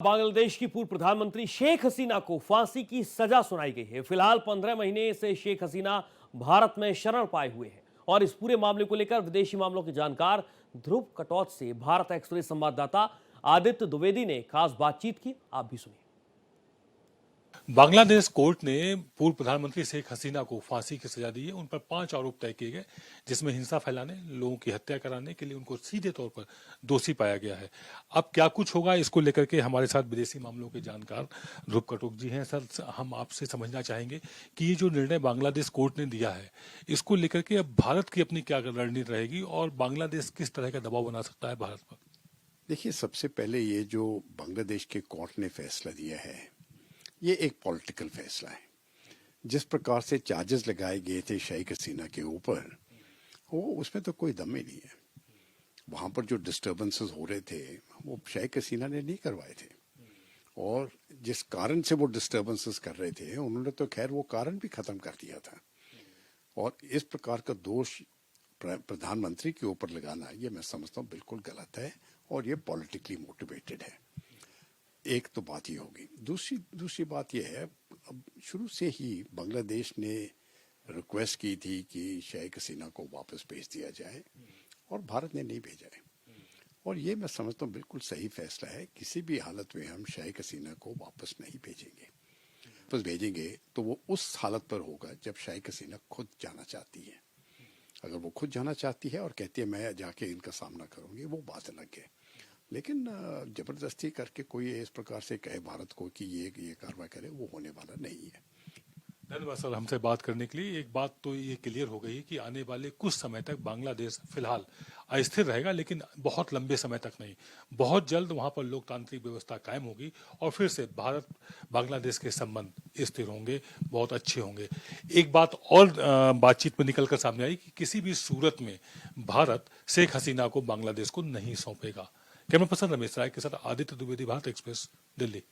बांग्लादेश की पूर्व प्रधानमंत्री शेख हसीना को फांसी की सजा सुनाई गई है। फिलहाल 15 महीने से शेख हसीना भारत में शरण पाए हुए हैं और इस पूरे मामले को लेकर विदेशी मामलों के जानकार ध्रुव कटौत से भारत एक्सप्रेस संवाददाता आदित्य द्विवेदी ने खास बातचीत की। आप भी सुनिए। बांग्लादेश कोर्ट ने पूर्व प्रधानमंत्री शेख हसीना को फांसी की सजा दी है। उन पर 5 आरोप तय किए गए, जिसमें हिंसा फैलाने, लोगों की हत्या कराने के लिए उनको सीधे तौर पर दोषी पाया गया है। अब क्या कुछ होगा, इसको लेकर के हमारे साथ विदेशी मामलों के जानकार ध्रुव कटोक जी हैं। सर, हम आपसे समझना चाहेंगे कि ये जो निर्णय बांग्लादेश कोर्ट ने दिया है, इसको लेकर के अब भारत की अपनी क्या रणनीति रहेगी और बांग्लादेश किस तरह का दबाव बना सकता है भारत पर? देखिए, सबसे पहले ये जो बांग्लादेश के कोर्ट ने फैसला दिया है, ये एक पॉलिटिकल फैसला है। जिस प्रकार से चार्जेस लगाए गए थे शेख हसीना के ऊपर, वो उसमें तो कोई दम ही नहीं है। वहाँ पर जो डिस्टर्बेंसेस हो रहे थे, वो शेख हसीना ने नहीं करवाए थे। और जिस कारण से वो डिस्टर्बेंसेस कर रहे थे, उन्होंने तो खैर वो कारण भी ख़त्म कर दिया था। और इस प्रकार का दोष प्रधानमंत्री के ऊपर लगाना, ये मैं समझता हूँ बिल्कुल गलत है और ये पॉलिटिकली मोटिवेटेड है। एक तो बात ये होगी। दूसरी बात ये है, अब शुरू से ही बांग्लादेश ने रिक्वेस्ट की थी कि शेख हसीना को वापस भेज दिया जाए और भारत ने नहीं भेजा है। और ये मैं समझता हूँ बिल्कुल सही फैसला है। किसी भी हालत में हम शेख हसीना को वापस नहीं भेजेंगे। वापस भेजेंगे तो वो उस हालत पर होगा जब शेख हसीना खुद जाना चाहती है। अगर वो खुद जाना चाहती है और कहती है मैं जाके इनका सामना करूंगी, वो बात अलग है। लेकिन जबरदस्ती करके कोई इस प्रकार से कहे भारत को कि ये कार्रवाई करे, वो होने वाला नहीं है। धन्यवाद सर, हमसे बात करने के लिए। एक बात तो ये क्लियर हो गई कि आने वाले कुछ समय तक बांग्लादेश फिलहाल अस्थिर रहेगा, लेकिन बहुत लंबे समय तक नहीं। बहुत जल्द वहां पर लोकतांत्रिक व्यवस्था कायम होगी और फिर से भारत बांग्लादेश के संबंध स्थिर होंगे, बहुत अच्छे होंगे। एक बात और बातचीत में निकलकर सामने आई कि किसी भी सूरत में भारत शेख हसीना को बांग्लादेश को नहीं सौंपेगा। कैमरा पर्सन रमेश राय के साथ आदित्य द्विवेदी, भारत एक्सप्रेस, दिल्ली।